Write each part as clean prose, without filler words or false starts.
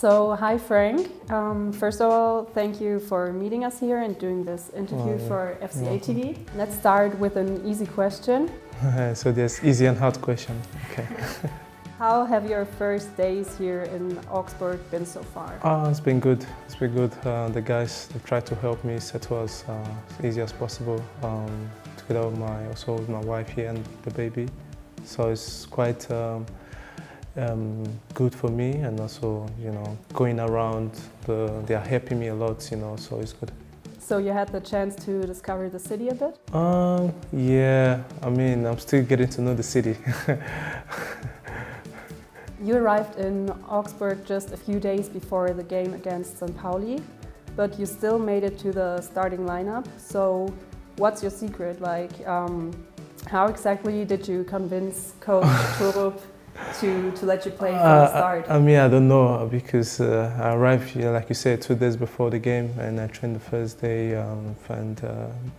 So, hi Frank. First of all, thank you for meeting us here and doing this interview for FCA TV. Let's start with an easy question. So there's easy and hard question. Okay. How have your first days here in Augsburg been so far? It's been good. It's been good. The guys have tried to help me settle as easy as possible. Together with my wife here and the baby. So it's quite good for me, and also, going around, they are helping me a lot, so it's good. So you had the chance to discover the city a bit? Yeah, I'm still getting to know the city. You arrived in Augsburg just a few days before the game against St. Pauli, but you still made it to the starting lineup. So what's your secret? How exactly did you convince Coach Tup to let you play from the start? I don't know, because I arrived here, like you said, 2 days before the game, and I trained the first day, and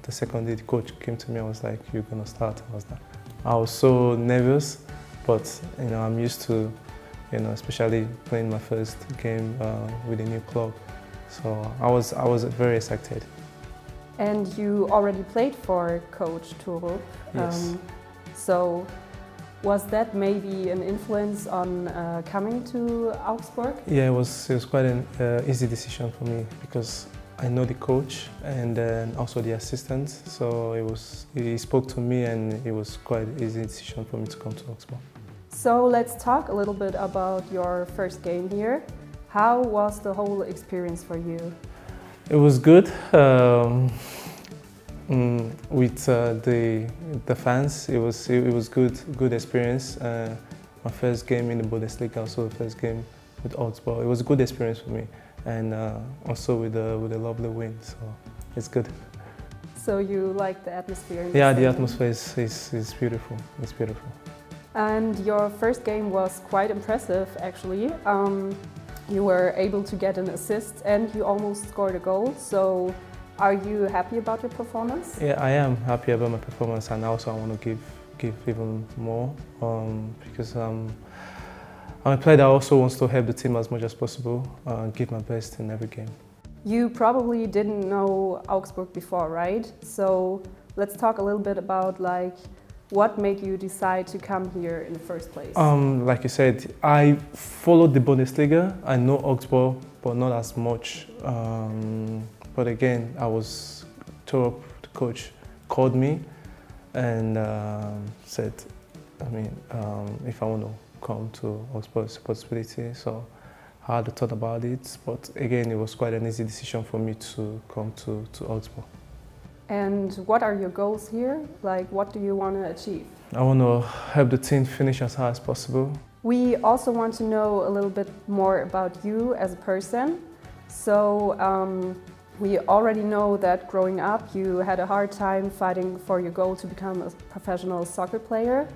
the second day the coach came to me and was like, "You're gonna start." I was so nervous, but I'm used to, especially playing my first game with a new club, so I was very excited. And you already played for Coach Tup. Yes. So was that maybe an influence on coming to Augsburg? Yeah, it was quite an easy decision for me, because I know the coach and then also the assistant. So he spoke to me, and it was quite an easy decision for me to come to Augsburg. So let's talk a little bit about your first game here. How was the whole experience for you? It was good. With the fans, it was good experience. My first game in the Bundesliga, also the first game with Augsburg. It was a good experience for me, and also with a lovely win. So it's good. So you like the atmosphere? Yeah, the atmosphere is beautiful. It's beautiful. And your first game was quite impressive, actually. You were able to get an assist, and you almost scored a goal. So are you happy about your performance? Yeah, I am happy about my performance, and also I want to give even more, because I'm a player that also wants to help the team as much as possible, give my best in every game. You probably didn't know Augsburg before, right? So let's talk a little bit about what made you decide to come here in the first place? Like you said, I followed the Bundesliga. I know Augsburg, but not as much. But again, Tup, the coach, called me and said, if I want to come to Augsburg, it's a possibility. So I had a thought about it, but again, it was quite an easy decision for me to come to Augsburg. And what are your goals here? What do you want to achieve? I want to help the team finish as high as possible. We also want to know a little bit more about you as a person. So we already know that growing up you had a hard time fighting for your goal to become a professional soccer player.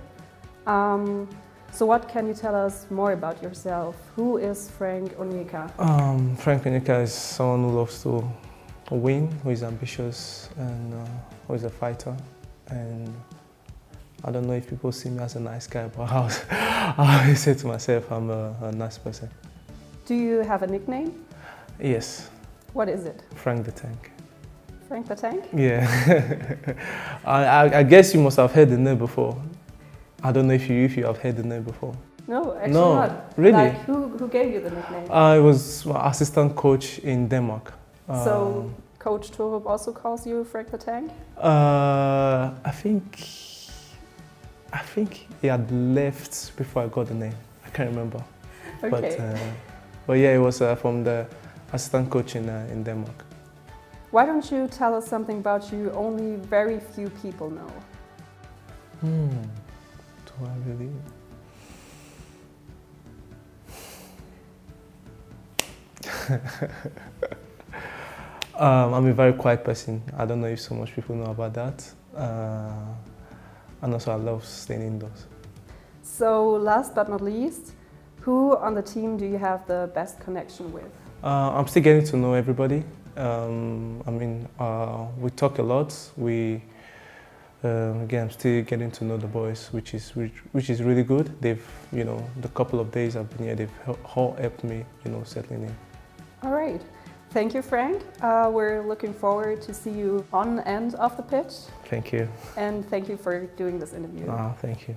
So what can you tell us more about yourself? Who is Frank Onyeka? Frank Onyeka is someone who loves to win, who is ambitious, and who is a fighter. And I don't know if people see me as a nice guy, but I always say to myself I'm a nice person. Do you have a nickname? Yes. What is it? Frank the Tank. Frank the Tank? Yeah. I guess you must have heard the name before. I don't know if you have heard the name before. No, actually no, not. Really? Who gave you the nickname? It was my assistant coach in Denmark. So Coach Tup also calls you Frank the Tank? I think he had left before I got the name. I can't remember. Okay. But yeah, it was from the assistant coach in Denmark. Why don't you tell us something about you only very few people know? Do I really? I'm a very quiet person. I don't know if so much people know about that. And also I love staying indoors. So last but not least, who on the team do you have the best connection with? I'm still getting to know everybody. We talk a lot. Again, I'm still getting to know the boys, which is really good. They've, you know, the couple of days I've been here, they've all helped me, you know, settling in. All right. Thank you, Frank. We're looking forward to see you on and off the pitch. Thank you. And thank you for doing this interview. Thank you.